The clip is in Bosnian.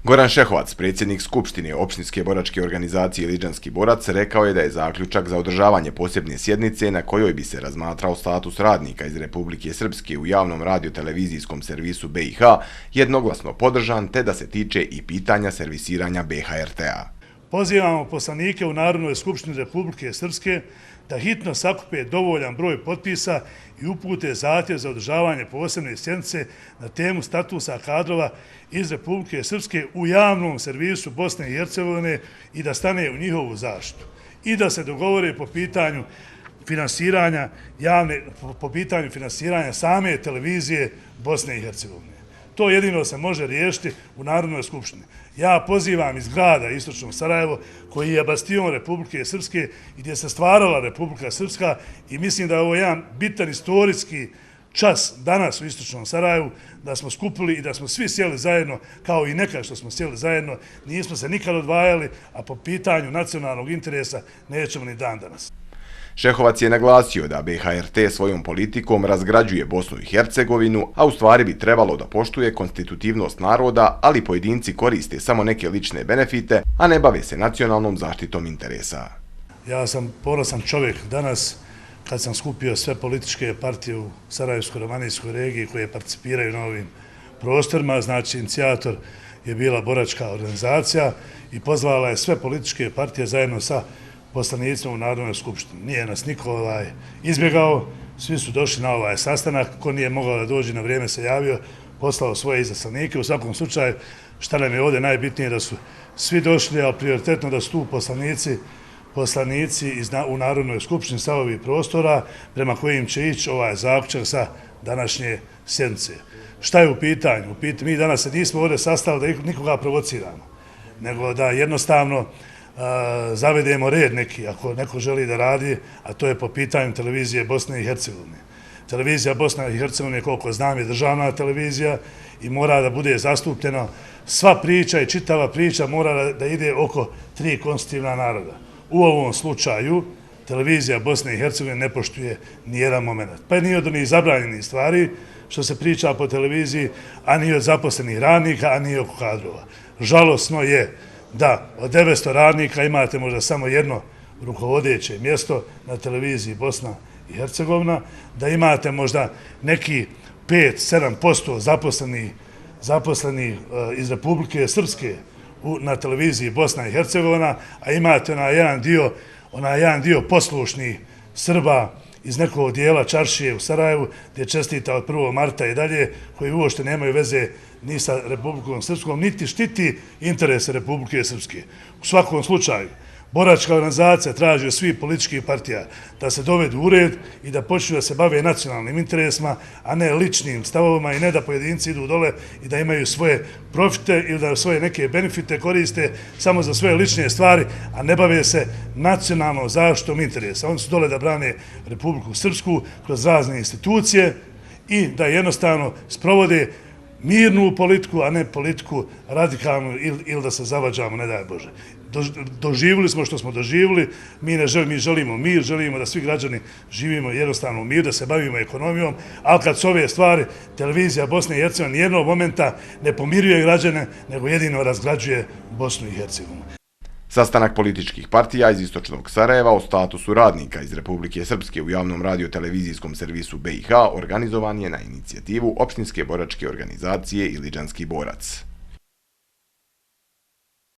Goran Šehovac, predsjednik Skupštine Opštinske boračke organizacije Iliđanski borac, rekao je da je zaključak za održavanje posebne sjednice na kojoj bi se razmatrao status radnika iz Republike Srpske u javnom radio-televizijskom servisu BiH jednoglasno podržan, te da se tiče i pitanja servisiranja BHRT-a. Pozivamo poslanike u Narodnoj skupštini Republike Srpske da hitno sakupe dovoljan broj potpisa i upute zahtjev za održavanje posebne sjednice na temu statusa kadrova iz Republike Srpske u javnom servisu Bosne i Hercegovine i da stane u njihovu zaštitu. I da se dogovore po pitanju finansiranja same televizije Bosne i Hercegovine. To jedino se može riješiti u Narodnoj skupštini. Ja pozivam iz grada Istočno Sarajevo, koji je bastion Republike Srpske i gdje se stvarala Republika Srpska, i mislim da je ovo jedan bitan istorijski čas danas u Istočnom Sarajevu, da smo skupili i da smo svi sjeli zajedno, kao i nekad što smo sjeli zajedno, nismo se nikad odvajali, a po pitanju nacionalnog interesa nećemo ni dan danas. Šehovac je naglasio da BHRT svojom politikom razgrađuje Bosnu i Hercegovinu, a u stvari bi trebalo da poštuje konstitutivnost naroda, ali pojedinci koriste samo neke lične benefite, a ne bave se nacionalnom zaštitom interesa. Ja sam ponosan čovjek danas kad sam skupio sve političke partije u Sarajevsko-romanijskoj regiji koje participiraju na ovim prostorima, znači inicijator je bila boračka organizacija i pozvala je sve političke partije zajedno sa poslanicima u Narodnoj skupštini. Nije nas niko izbjegao, svi su došli na ovaj sastanak, ko nije mogao da dođe na vrijeme se javio, poslao svoje izaslanike. U svakom slučaju, šta nam je ovdje najbitnije, da su svi došli, a prioritetno da su tu poslanici u Narodnoj skupštini sa ovih prostora prema kojim će ići ovaj zaključak sa današnje sjednice. Šta je u pitanju? Mi danas se nismo ovdje sastali da nikoga provociramo, nego da jednostavno zavedemo red neki, ako neko želi da radi, a to je po pitanju televizije Bosne i Hercegovine. Televizija Bosna i Hercegovine, koliko znam, je državna televizija i mora da bude zastupljena. Sva priča i čitava priča mora da ide oko 3 konstitutivna naroda. U ovom slučaju televizija Bosne i Hercegovine ne poštuje nijedan moment. Pa nije od onih zabranjenih stvari što se priča po televiziji, a nije od zaposlenih radnika, a nije oko kadrova. Žalosno je da od 900 radnika imate možda samo jedno rukovodeće mjesto na televiziji Bosna i Hercegovina, da imate možda neki 5-7% zaposlenih iz Republike Srpske na televiziji Bosna i Hercegovina, a imate onaj jedan dio poslušnih Srba iz nekog dijela Čaršije u Sarajevu, gdje čestita od 1. marta i dalje, koji uopšte nemaju veze ni sa Republikom Srpskom, niti štiti interese Republike Srpske. U svakom slučaju, boračka organizacija traži od svih političkih partija da se dovedu u red i da počnu da se bave nacionalnim interesima, a ne ličnim stavovima, i ne da pojedinci idu dole i da imaju svoje profite ili da svoje neke benefite koriste samo za svoje lične stvari, a ne bave se nacionalnom zaštitom interesa. Oni su dole da brane Republiku Srpsku kroz razne institucije i da jednostavno sprovode mirnu politiku, a ne politiku radikalnu ili da se zavađamo, ne daj Bože. Doživjeli smo što smo doživjeli, mi želimo mir, želimo da svi građani živimo jednostavno u mir, da se bavimo ekonomijom, ali kad su ove stvari, televizija Bosne i Hercegovine nijednog momenta ne pomiruje građane, nego jedino razgrađuje Bosnu i Hercegovinu. Sastanak političkih partija iz Istočnog Sarajeva o statusu radnika iz Republike Srpske u javnom radio-televizijskom servisu BiH organizovan je na inicijativu Opštinske boračke organizacije Iliđanski borac.